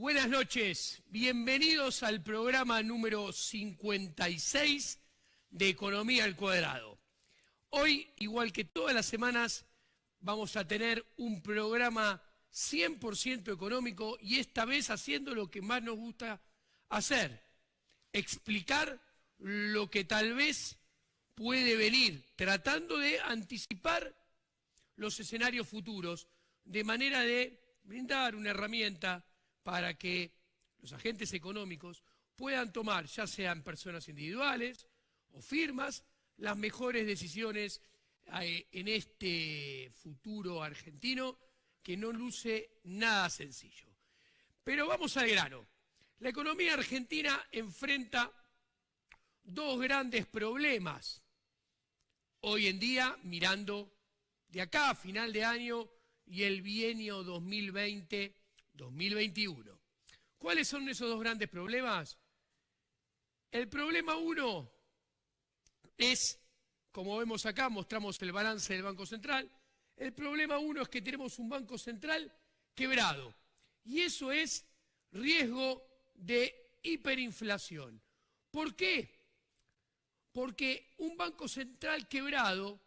Buenas noches, bienvenidos al programa número 56 de Economía al Cuadrado. Hoy, igual que todas las semanas, vamos a tener un programa 100% económico y esta vez haciendo lo que más nos gusta hacer, explicar lo que tal vez puede venir, tratando de anticipar los escenarios futuros, de manera de brindar una herramienta para que los agentes económicos puedan tomar, ya sean personas individuales o firmas, las mejores decisiones en este futuro argentino que no luce nada sencillo. Pero vamos al grano. La economía argentina enfrenta dos grandes problemas hoy en día, mirando de acá a final de año y el bienio 2020-2021. ¿Cuáles son esos dos grandes problemas? El problema uno es, como vemos acá, mostramos el balance del Banco Central. El problema uno es que tenemos un Banco Central quebrado. Y eso es riesgo de hiperinflación. ¿Por qué? Porque un Banco Central quebrado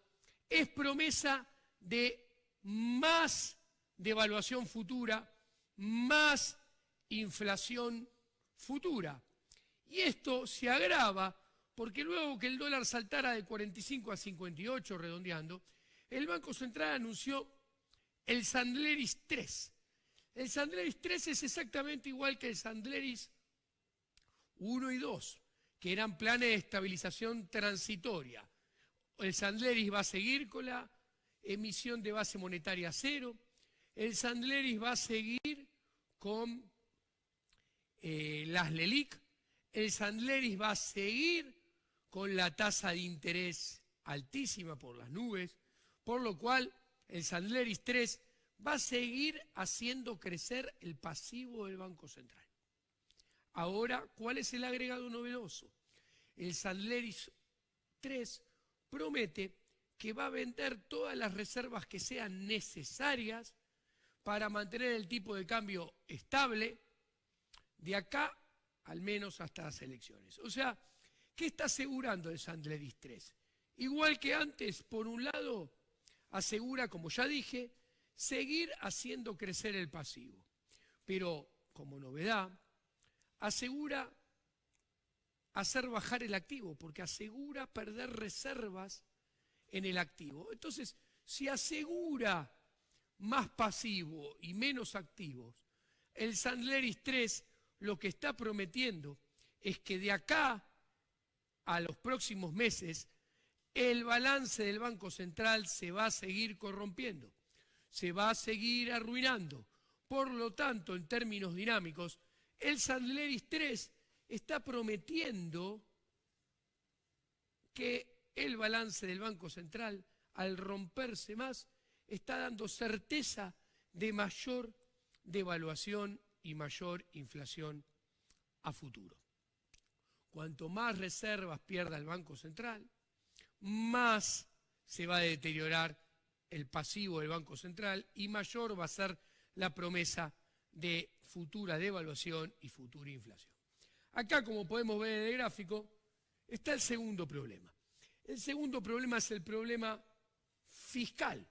es promesa de más devaluación futura, más inflación futura. Y esto se agrava porque luego que el dólar saltara de 45 a 58, redondeando, el Banco Central anunció el Sandleris 3. El Sandleris 3 es exactamente igual que el Sandleris 1 y 2, que eran planes de estabilización transitoria. El Sandleris va a seguir con la emisión de base monetaria cero. El Sandleris va a seguir con las LELIQ. El Sandleris va a seguir con la tasa de interés altísima por las nubes, por lo cual el Sandleris 3 va a seguir haciendo crecer el pasivo del Banco Central. Ahora, ¿cuál es el agregado novedoso? El Sandleris 3 promete que va a vender todas las reservas que sean necesarias para mantener el tipo de cambio estable de acá al menos hasta las elecciones. O sea, ¿qué está asegurando el Sandleris 3? Igual que antes, por un lado, asegura, como ya dije, seguir haciendo crecer el pasivo. Pero, como novedad, asegura hacer bajar el activo, porque asegura perder reservas en el activo. Entonces, si asegura más pasivo y menos activos, el Sandleris 3 lo que está prometiendo es que de acá a los próximos meses el balance del Banco Central se va a seguir corrompiendo, se va a seguir arruinando. Por lo tanto, en términos dinámicos, el Sandleris 3 está prometiendo que el balance del Banco Central, al romperse más, está dando certeza de mayor devaluación y mayor inflación a futuro. Cuanto más reservas pierda el Banco Central, más se va a deteriorar el pasivo del Banco Central y mayor va a ser la promesa de futura devaluación y futura inflación. Acá, como podemos ver en el gráfico, está el segundo problema. El segundo problema es el problema fiscal.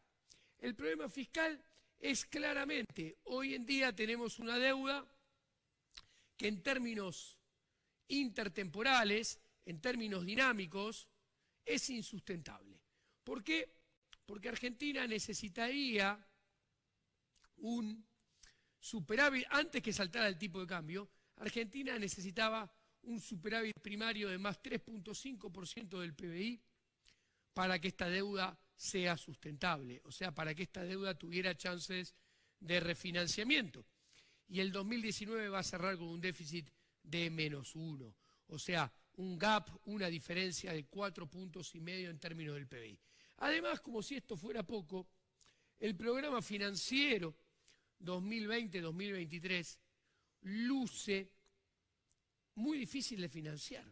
El problema fiscal es claramente, hoy en día tenemos una deuda que en términos intertemporales, en términos dinámicos, es insustentable. ¿Por qué? Porque Argentina necesitaría un superávit, antes que saltara el tipo de cambio, Argentina necesitaba un superávit primario de más 3.5% del PBI para que esta deuda sea sustentable, o sea, para que esta deuda tuviera chances de refinanciamiento. Y el 2019 va a cerrar con un déficit de -1, o sea, un gap, una diferencia de 4,5 puntos en términos del PBI. Además, como si esto fuera poco, el programa financiero 2020-2023 luce muy difícil de financiar.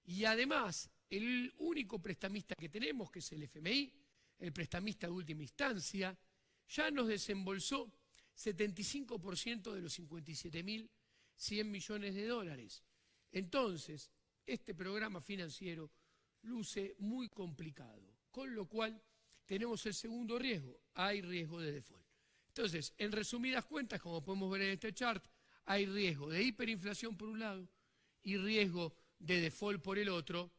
Y además, el único prestamista que tenemos, que es el FMI, el prestamista de última instancia, ya nos desembolsó 75% de los 57.100 millones de dólares. Entonces, este programa financiero luce muy complicado, con lo cual tenemos el segundo riesgo, hay riesgo de default. Entonces, en resumidas cuentas, como podemos ver en este chart, hay riesgo de hiperinflación por un lado y riesgo de default por el otro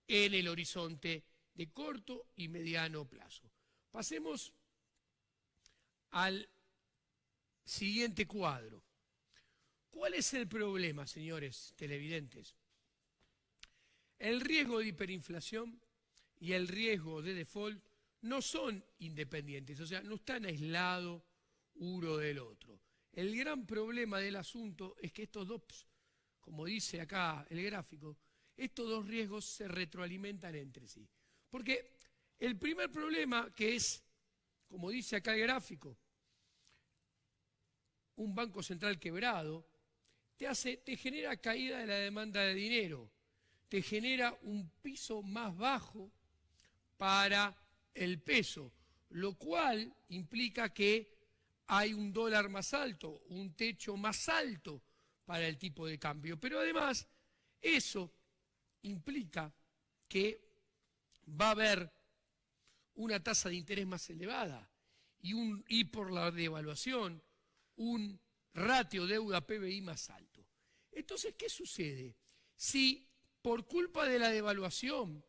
en el horizonte de corto y mediano plazo. Pasemos al siguiente cuadro. ¿Cuál es el problema, señores televidentes? El riesgo de hiperinflación y el riesgo de default no son independientes, o sea, no están aislados uno del otro. El gran problema del asunto es que estos dos, como dice acá el gráfico, estos dos riesgos se retroalimentan entre sí. Porque el primer problema, que es, como dice acá el gráfico, un banco central quebrado, te genera caída de la demanda de dinero, te genera un piso más bajo para el peso, lo cual implica que hay un dólar más alto, un techo más alto para el tipo de cambio. Pero además, eso implica que va a haber una tasa de interés más elevada y por la devaluación, un ratio deuda-PBI más alto. Entonces, ¿qué sucede? Si por culpa de la devaluación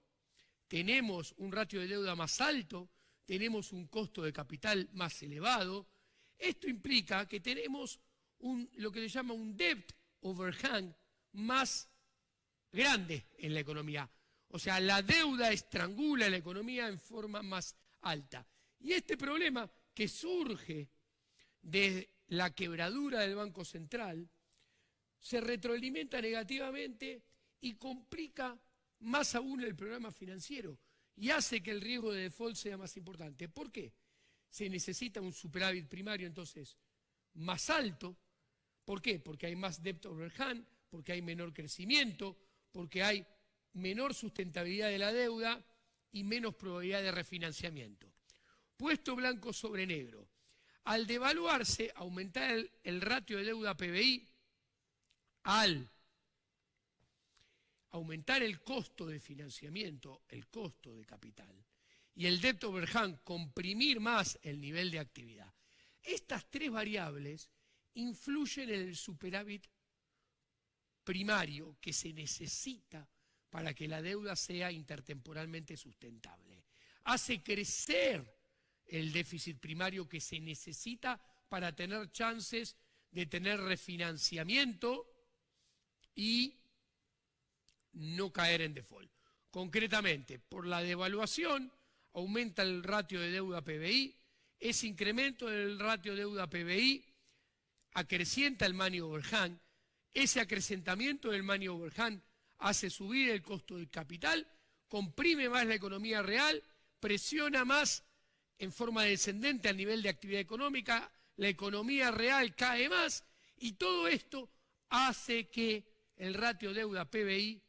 tenemos un ratio de deuda más alto, tenemos un costo de capital más elevado, esto implica que tenemos lo que se llama un debt overhang más grande en la economía. O sea, la deuda estrangula la economía en forma más alta. Y este problema que surge de la quebradura del Banco Central se retroalimenta negativamente y complica más aún el programa financiero y hace que el riesgo de default sea más importante. ¿Por qué? Se necesita un superávit primario entonces más alto. ¿Por qué? Porque hay más debt overhang, porque hay menor crecimiento, porque hay menor sustentabilidad de la deuda y menos probabilidad de refinanciamiento. Puesto blanco sobre negro. Al devaluarse, aumentar el ratio de deuda PBI, al aumentar el costo de financiamiento, el costo de capital, y el debt overhang, comprimir más el nivel de actividad. Estas tres variables influyen en el superávit primario que se necesita para que la deuda sea intertemporalmente sustentable. Hace crecer el déficit primario que se necesita para tener chances de tener refinanciamiento y no caer en default. Concretamente, por la devaluación aumenta el ratio de deuda PBI, ese incremento del ratio de deuda PBI acrecienta el money overhang, ese acrecentamiento del money overhang hace subir el costo del capital, comprime más la economía real, presiona más en forma descendente al nivel de actividad económica, la economía real cae más y todo esto hace que el ratio deuda-PBI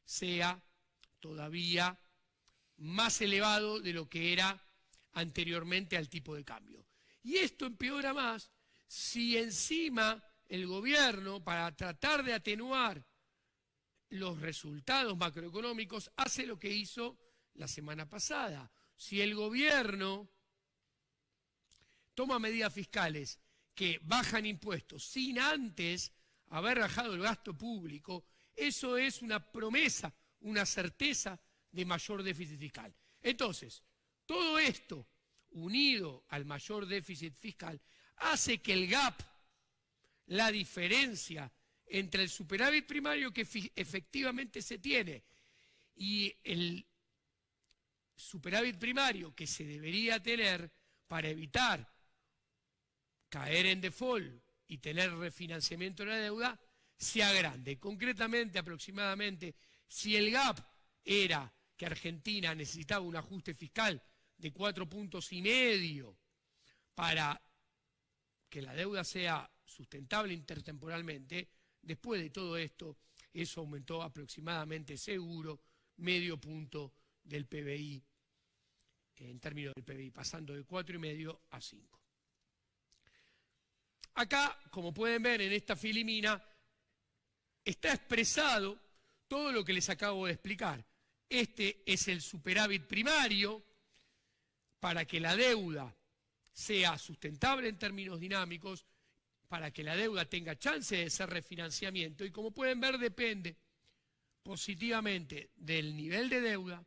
sea todavía más elevado de lo que era anteriormente al tipo de cambio. Y esto empeora más si encima el gobierno, para tratar de atenuar los resultados macroeconómicos, hace lo que hizo la semana pasada. Si el gobierno toma medidas fiscales que bajan impuestos sin antes haber bajado el gasto público, eso es una promesa, una certeza de mayor déficit fiscal. Entonces, todo esto, unido al mayor déficit fiscal, hace que el gap, la diferencia entre el superávit primario que efectivamente se tiene y el superávit primario que se debería tener para evitar caer en default y tener refinanciamiento de la deuda, sea grande. Concretamente, aproximadamente, si el gap era que Argentina necesitaba un ajuste fiscal de 4,5 puntos para que la deuda sea sustentable intertemporalmente, después de todo esto, eso aumentó aproximadamente seguro medio punto del PBI, en términos del PBI, pasando de 4,5 a 5. Acá, como pueden ver en esta filimina, está expresado todo lo que les acabo de explicar. Este es el superávit primario para que la deuda sea sustentable en términos dinámicos, para que la deuda tenga chance de ser refinanciamiento, y como pueden ver depende positivamente del nivel de deuda,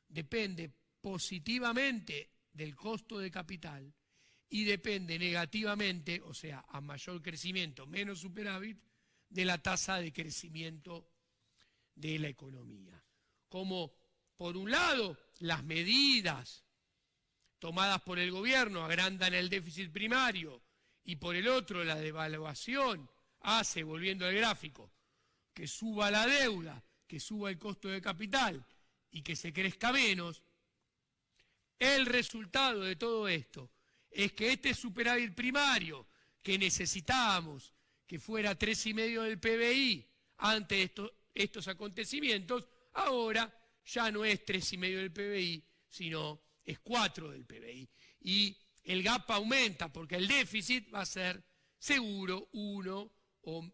depende positivamente del costo de capital y depende negativamente, o sea, a mayor crecimiento, menos superávit, de la tasa de crecimiento de la economía. Como, por un lado, las medidas tomadas por el gobierno agrandan el déficit primario y por el otro la devaluación hace, volviendo al gráfico, que suba la deuda, que suba el costo de capital y que se crezca menos, el resultado de todo esto es que este superávit primario que necesitábamos que fuera 3,5 del PBI ante estos acontecimientos, ahora ya no es 3,5 del PBI, sino es 4 del PBI. Y el gap aumenta porque el déficit va a ser seguro 1 o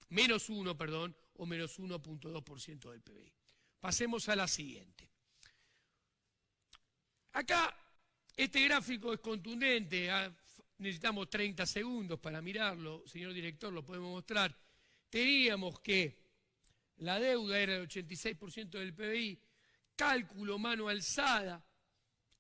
menos 1, perdón, o menos 1,2% del PBI. Pasemos a la siguiente. Acá este gráfico es contundente, necesitamos 30 segundos para mirarlo, señor director, lo podemos mostrar. Teníamos que la deuda era el 86% del PBI, cálculo mano alzada,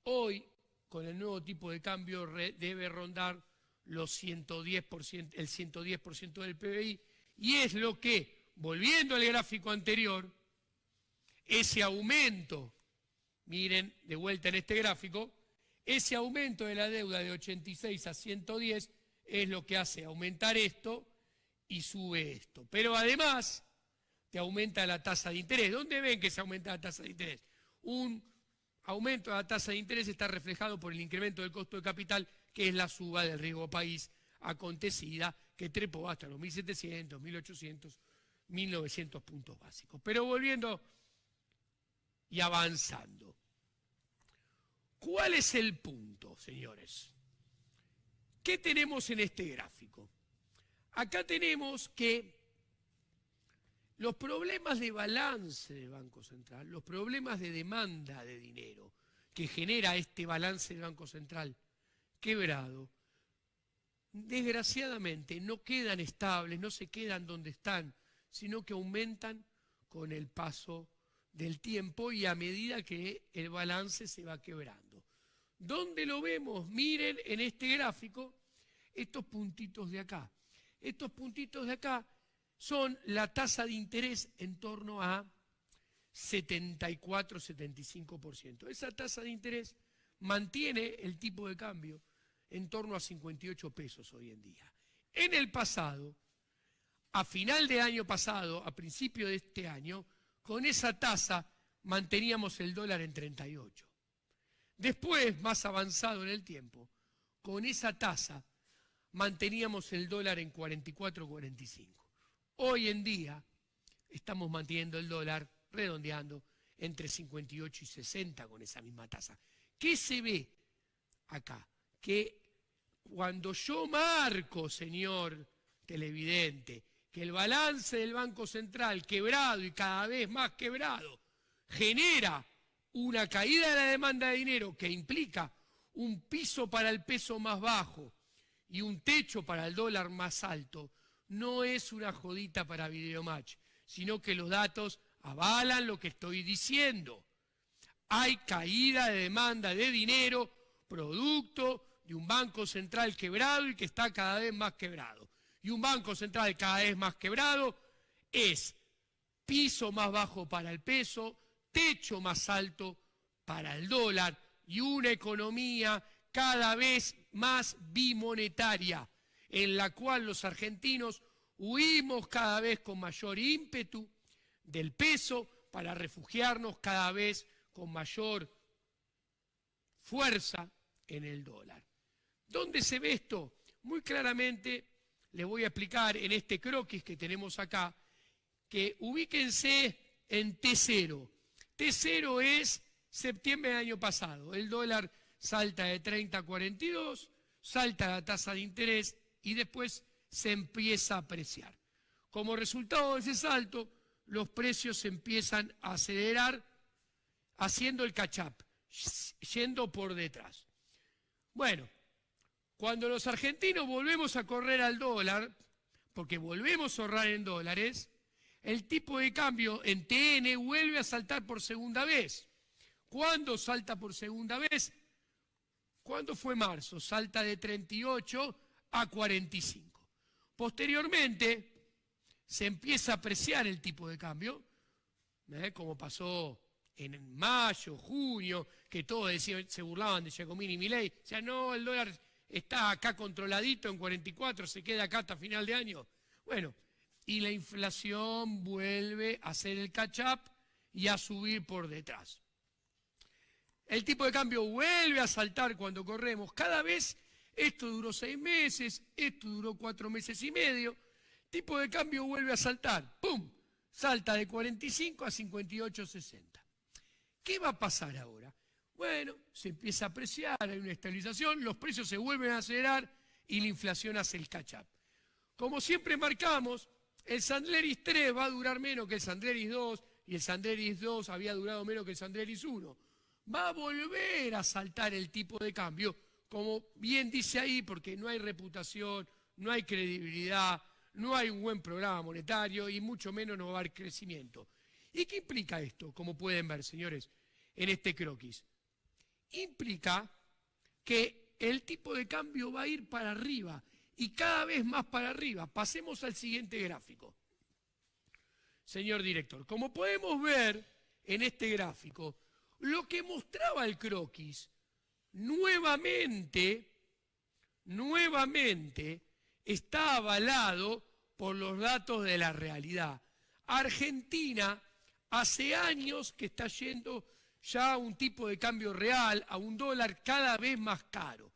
hoy con el nuevo tipo de cambio debe rondar los el 110% del PBI, y es lo que, volviendo al gráfico anterior, ese aumento, miren de vuelta en este gráfico, ese aumento de la deuda de 86 a 110 es lo que hace aumentar esto y sube esto. Pero además te aumenta la tasa de interés. ¿Dónde ven que se aumenta la tasa de interés? Un aumento de la tasa de interés está reflejado por el incremento del costo de capital, que es la suba del riesgo país acontecida, que trepó hasta los 1.700, 1.800, 1.900 puntos básicos. Pero volviendo y avanzando, ¿cuál es el punto, señores? ¿Qué tenemos en este gráfico? Acá tenemos que los problemas de balance del Banco Central, los problemas de demanda de dinero que genera este balance del Banco Central quebrado, desgraciadamente no quedan estables, no se quedan donde están, sino que aumentan con el paso del tiempo y a medida que el balance se va quebrando. ¿Dónde lo vemos? Miren en este gráfico estos puntitos de acá. Estos puntitos de acá son la tasa de interés en torno a 74-75%. Esa tasa de interés mantiene el tipo de cambio en torno a 58 pesos hoy en día. En el pasado, a final de año pasado, a principio de este año, con esa tasa manteníamos el dólar en 38. Después, más avanzado en el tiempo, con esa tasa manteníamos el dólar en 44-45. Hoy en día estamos manteniendo el dólar, redondeando, entre 58 y 60 con esa misma tasa. ¿Qué se ve acá? Que cuando yo marco, señor televidente, que el balance del Banco Central quebrado y cada vez más quebrado genera una caída de la demanda de dinero que implica un piso para el peso más bajo y un techo para el dólar más alto, no es una jodita para Videomatch, sino que los datos avalan lo que estoy diciendo. Hay caída de demanda de dinero producto de un Banco Central quebrado y que está cada vez más quebrado. Y un Banco Central cada vez más quebrado es piso más bajo para el peso, techo más alto para el dólar y una economía cada vez más bimonetaria, en la cual los argentinos huimos cada vez con mayor ímpetu del peso para refugiarnos cada vez con mayor fuerza en el dólar. ¿Dónde se ve esto? Muy claramente les voy a explicar en este croquis que tenemos acá, que ubíquense en T0. T0 es septiembre del año pasado. El dólar salta de 30 a 42, salta la tasa de interés y después se empieza a apreciar. Como resultado de ese salto, los precios se empiezan a acelerar haciendo el catch-up, yendo por detrás. Bueno, cuando los argentinos volvemos a correr al dólar, porque volvemos a ahorrar en dólares, el tipo de cambio en TN vuelve a saltar por segunda vez. ¿Cuándo salta por segunda vez? ¿Cuándo fue marzo? Salta de 38 a 45. Posteriormente, se empieza a apreciar el tipo de cambio, como pasó en mayo, junio, que todos decían, se burlaban de Giacomini y Milei, o sea, no, el dólar está acá controladito en 44, se queda acá hasta final de año. Bueno, y la inflación vuelve a hacer el catch-up y a subir por detrás. El tipo de cambio vuelve a saltar cuando corremos. Cada vez esto duró 6 meses, esto duró 4 meses y medio. El tipo de cambio vuelve a saltar. ¡Pum! Salta de 45 a 58,60. ¿Qué va a pasar ahora? Bueno, se empieza a apreciar, hay una estabilización, los precios se vuelven a acelerar y la inflación hace el catch-up. Como siempre marcamos, el Sandleris 3 va a durar menos que el Sandleris 2 y el Sandleris 2 había durado menos que el Sandleris 1. Va a volver a saltar el tipo de cambio, como bien dice ahí, porque no hay reputación, no hay credibilidad, no hay un buen programa monetario y mucho menos no va a haber crecimiento. ¿Y qué implica esto? Como pueden ver, señores, en este croquis. Implica que el tipo de cambio va a ir para arriba y cada vez más para arriba. Pasemos al siguiente gráfico. Señor director, como podemos ver en este gráfico, lo que mostraba el croquis nuevamente está avalado por los datos de la realidad. Argentina hace años que está yendo ya a un tipo de cambio real, a un dólar cada vez más caro.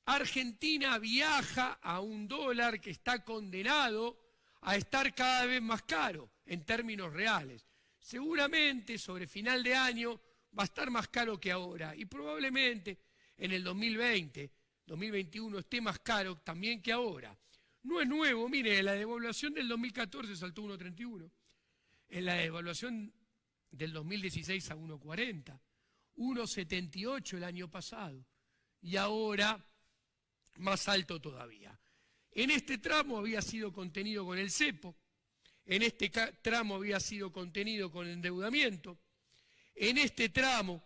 Argentina viaja a un dólar que está condenado a estar cada vez más caro en términos reales. Seguramente sobre final de año va a estar más caro que ahora y probablemente en el 2020, 2021 esté más caro también que ahora. No es nuevo, mire, la devaluación del 2014 saltó a 1,31, en la devaluación del 2016 a 1,40, 1,78 el año pasado y ahora más alto todavía. En este tramo había sido contenido con el cepo, en este tramo había sido contenido con el endeudamiento, en este tramo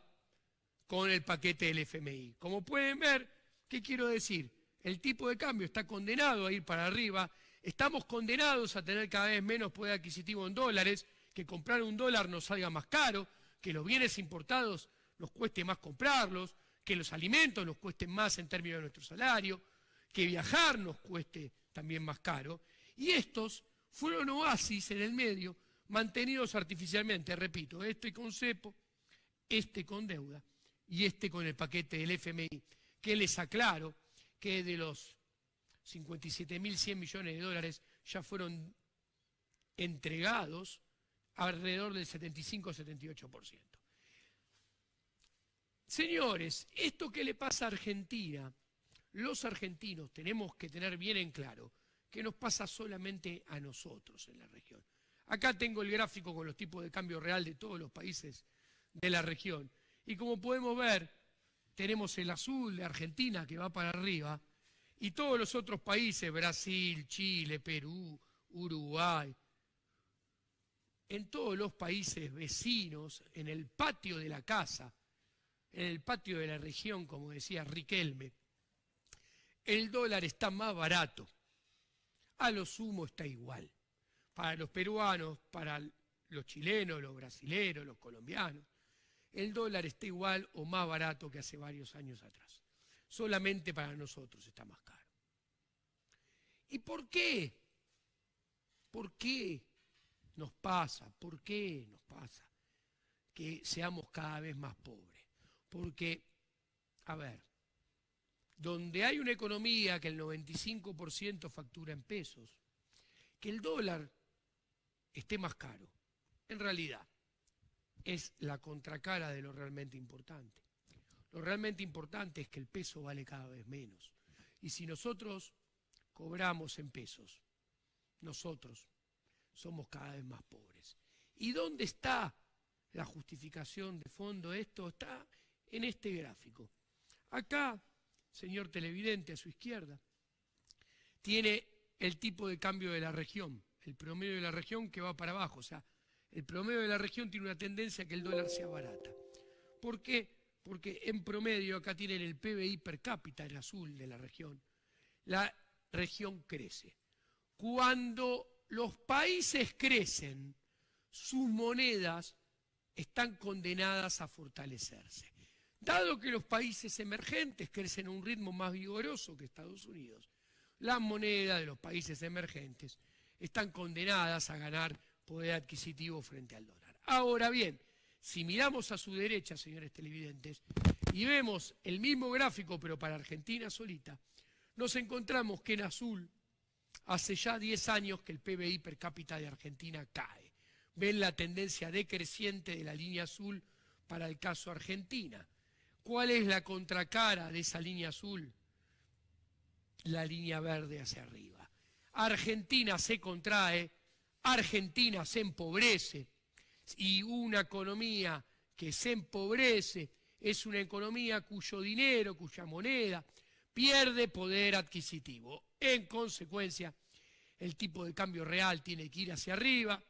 con el paquete del FMI. Como pueden ver, ¿qué quiero decir? El tipo de cambio está condenado a ir para arriba, estamos condenados a tener cada vez menos poder adquisitivo en dólares, que comprar un dólar nos salga más caro, que los bienes importados nos cueste más comprarlos, que los alimentos nos cuesten más en términos de nuestro salario, que viajar nos cueste también más caro. Y estos fueron oasis en el medio, mantenidos artificialmente, repito, este con cepo, este con deuda y este con el paquete del FMI, que les aclaro que de los 57.100 millones de dólares ya fueron entregados alrededor del 75-78%. Señores, esto que le pasa a Argentina, los argentinos tenemos que tener bien en claro que nos pasa solamente a nosotros en la región. Acá tengo el gráfico con los tipos de cambio real de todos los países de la región. Y como podemos ver, tenemos el azul de Argentina que va para arriba y todos los otros países, Brasil, Chile, Perú, Uruguay, en todos los países vecinos, en el patio de la casa, en el patio de la región, como decía Riquelme, el dólar está más barato, a lo sumo está igual. Para los peruanos, para los chilenos, los brasileños, los colombianos, el dólar está igual o más barato que hace varios años atrás. Solamente para nosotros está más caro. ¿Y por qué? ¿Por qué nos pasa? ¿Por qué nos pasa que seamos cada vez más pobres? Porque, a ver, donde hay una economía que el 95% factura en pesos, que el dólar esté más caro, en realidad es la contracara de lo realmente importante. Lo realmente importante es que el peso vale cada vez menos. Y si nosotros cobramos en pesos. Nosotros somos cada vez más pobres. ¿Y dónde está la justificación de fondo de esto? Está en este gráfico. Acá, señor televidente, a su izquierda, tiene el tipo de cambio de la región, el promedio de la región que va para abajo. O sea, el promedio de la región tiene una tendencia a que el dólar sea barata. ¿Por qué? Porque en promedio acá tienen el PBI per cápita en azul de la región. La región crece. Cuando los países crecen, sus monedas están condenadas a fortalecerse. Dado que los países emergentes crecen a un ritmo más vigoroso que Estados Unidos, las monedas de los países emergentes están condenadas a ganar poder adquisitivo frente al dólar. Ahora bien, si miramos a su derecha, señores televidentes, y vemos el mismo gráfico pero para Argentina solita, nos encontramos que en azul hace ya 10 años que el PBI per cápita de Argentina cae. Ven la tendencia decreciente de la línea azul para el caso Argentina. ¿Cuál es la contracara de esa línea azul? La línea verde hacia arriba. Argentina se contrae, Argentina se empobrece, y una economía que se empobrece es una economía cuyo dinero, cuya moneda, pierde poder adquisitivo. En consecuencia, el tipo de cambio real tiene que ir hacia arriba,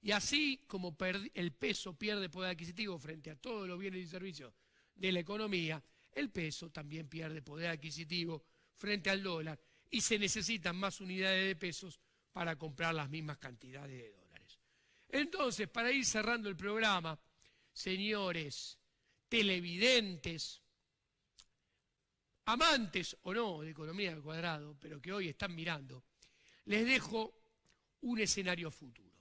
y así como el peso pierde poder adquisitivo frente a todos los bienes y servicios de la economía, el peso también pierde poder adquisitivo frente al dólar, y se necesitan más unidades de pesos para comprar las mismas cantidades de dólares. Entonces, para ir cerrando el programa, señores televidentes, amantes o no de economía al cuadrado, pero que hoy están mirando, les dejo un escenario futuro.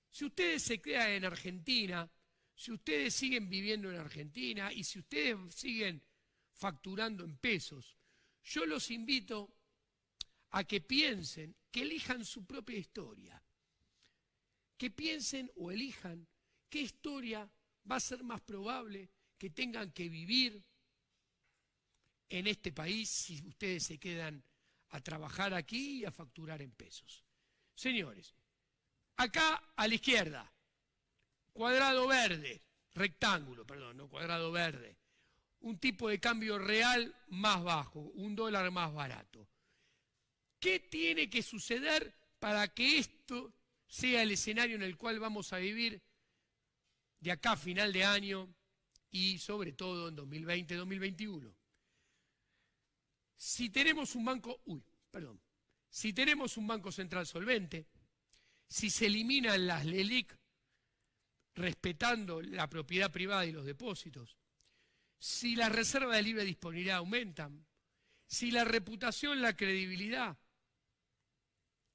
Si ustedes se quedan en Argentina, si ustedes siguen viviendo en Argentina y si ustedes siguen facturando en pesos, yo los invito a que piensen, que elijan su propia historia, que piensen o elijan qué historia va a ser más probable que tengan que vivir en este país si ustedes se quedan a trabajar aquí y a facturar en pesos. Señores, acá a la izquierda, cuadrado verde, rectángulo, perdón, no cuadrado verde, un tipo de cambio real más bajo, un dólar más barato. ¿Qué tiene que suceder para que esto sea el escenario en el cual vamos a vivir de acá a final de año y sobre todo en 2020-2021? Si tenemos un banco central solvente, si se eliminan las LELIQ respetando la propiedad privada y los depósitos, si las reservas de libre disponibilidad aumentan, si la reputación, la credibilidad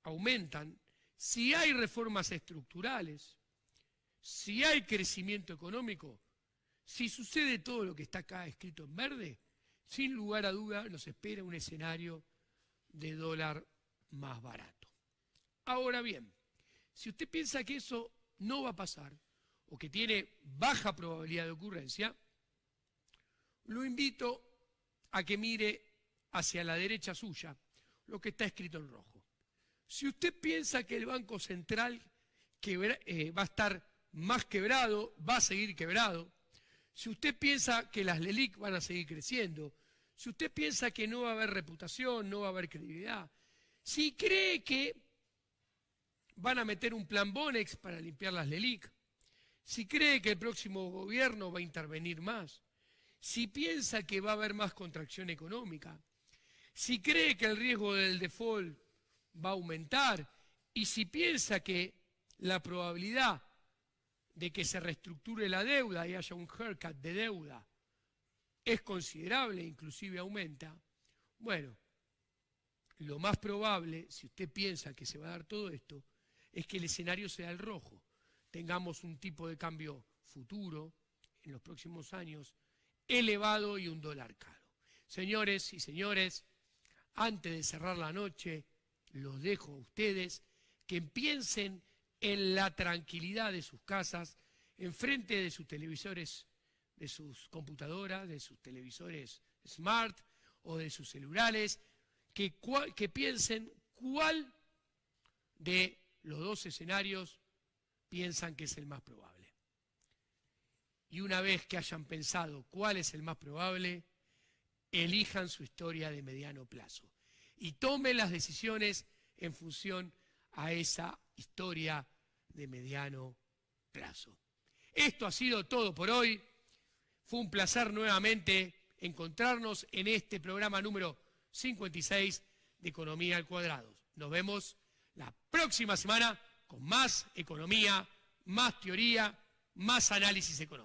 aumentan, si hay reformas estructurales, si hay crecimiento económico, si sucede todo lo que está acá escrito en verde, sin lugar a duda nos espera un escenario de dólar más barato. Ahora bien, si usted piensa que eso no va a pasar o que tiene baja probabilidad de ocurrencia, lo invito a que mire hacia la derecha suya lo que está escrito en rojo. Si usted piensa que el Banco Central va a estar más quebrado, va a seguir quebrado, si usted piensa que las LELIQ van a seguir creciendo, si usted piensa que no va a haber reputación, no va a haber credibilidad, si cree que van a meter un plan Bonex para limpiar las LELIQ, si cree que el próximo gobierno va a intervenir más, si piensa que va a haber más contracción económica, si cree que el riesgo del default va a aumentar y si piensa que la probabilidad de que se reestructure la deuda y haya un haircut de deuda es considerable, inclusive aumenta, bueno, lo más probable, si usted piensa que se va a dar todo esto, es que el escenario sea el rojo. Tengamos un tipo de cambio futuro en los próximos años elevado y un dólar caro. Señores y señores, antes de cerrar la noche, los dejo a ustedes que piensen en la tranquilidad de sus casas, enfrente de sus televisores, de sus computadoras, de sus televisores smart o de sus celulares, que piensen ¿cuál de los dos escenarios piensan que es el más probable? Y una vez que hayan pensado cuál es el más probable, elijan su historia de mediano plazo y tomen las decisiones en función a esa historia de mediano plazo. Esto ha sido todo por hoy. Fue un placer nuevamente encontrarnos en este programa número 56 de Economía al Cuadrado. Nos vemos la próxima semana con más economía, más teoría, más análisis económico.